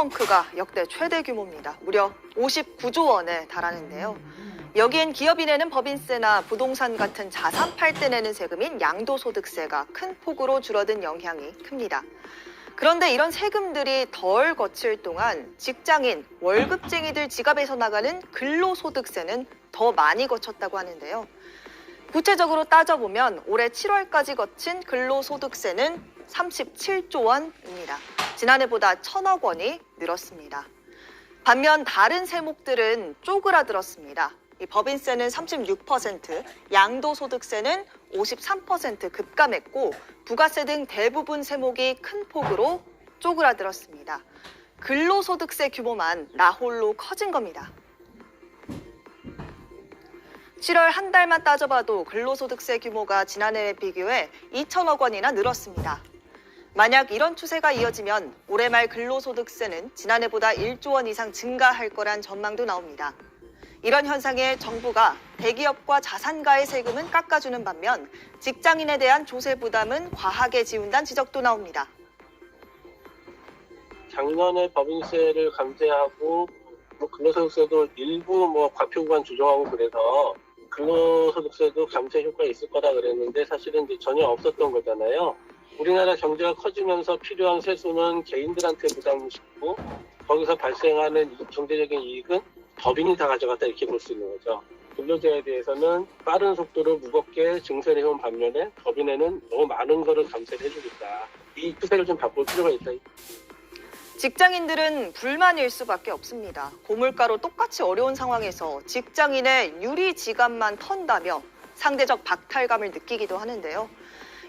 펑크가 역대 최대 규모입니다. 무려 59조 원에 달하는데요. 여기엔 기업이 내는 법인세나 부동산 같은 자산 팔 때 내는 세금인 양도소득세가 큰 폭으로 줄어든 영향이 큽니다. 그런데 이런 세금들이 덜 거칠 동안 직장인, 월급쟁이들 지갑에서 나가는 근로소득세는 더 많이 거쳤다고 하는데요. 구체적으로 따져보면 올해 7월까지 거친 근로소득세는 37조 원입니다. 지난해보다 1,000억 원이 늘었습니다. 반면 다른 세목들은 쪼그라들었습니다. 이 법인세는 36%, 양도소득세는 53% 급감했고 부가세 등 대부분 세목이 큰 폭으로 쪼그라들었습니다. 근로소득세 규모만 나홀로 커진 겁니다. 7월 한 달만 따져봐도 근로소득세 규모가 지난해에 비교해 2,000억 원이나 늘었습니다. 만약 이런 추세가 이어지면 올해 말 근로소득세는 지난해보다 1조 원 이상 증가할 거란 전망도 나옵니다. 이런 현상에 정부가 대기업과 자산가의 세금은 깎아주는 반면 직장인에 대한 조세 부담은 과하게 지운다는 지적도 나옵니다. 작년에 법인세를 감세하고 근로소득세도 일부 과표 구간 조정하고 그래서 근로소득세도 감세 효과가 있을 거다 그랬는데 사실은 이제 전혀 없었던 거잖아요. 우리나라 경제가 커지면서 필요한 세수는 개인들한테 부담을 싣고 거기서 발생하는 경제적인 이익은 법인이 다 가져갔다 이렇게 볼 수 있는 거죠. 근로자에 대해서는 빠른 속도로 무겁게 증세를 해온 반면에 법인에는 너무 많은 거를 감세를 해주겠다. 이 추세를 좀 바꿀 필요가 있다. 직장인들은 불만일 수밖에 없습니다. 고물가로 똑같이 어려운 상황에서 직장인의 유리 지갑만 턴다며 상대적 박탈감을 느끼기도 하는데요.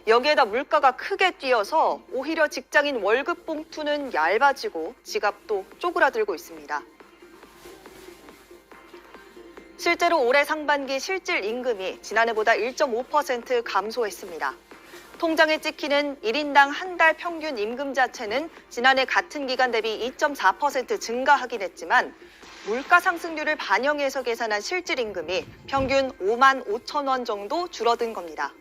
여기에다 물가가 크게 뛰어서 오히려 직장인 월급 봉투는 얇아지고 지갑도 쪼그라들고 있습니다. 실제로 올해 상반기 실질 임금이 지난해보다 1.5% 감소했습니다. 통장에 찍히는 1인당 한 달 평균 임금 자체는 지난해 같은 기간 대비 2.4% 증가하긴 했지만 물가 상승률을 반영해서 계산한 실질 임금이 평균 5만 5천 원 정도 줄어든 겁니다.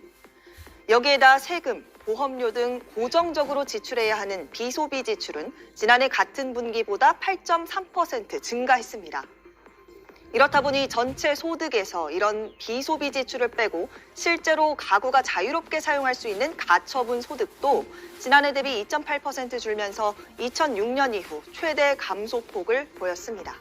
여기에다 세금, 보험료 등 고정적으로 지출해야 하는 비소비 지출은 지난해 같은 분기보다 8.3% 증가했습니다. 이렇다 보니 전체 소득에서 이런 비소비 지출을 빼고 실제로 가구가 자유롭게 사용할 수 있는 가처분 소득도 지난해 대비 2.8% 줄면서 2006년 이후 최대 감소폭을 보였습니다.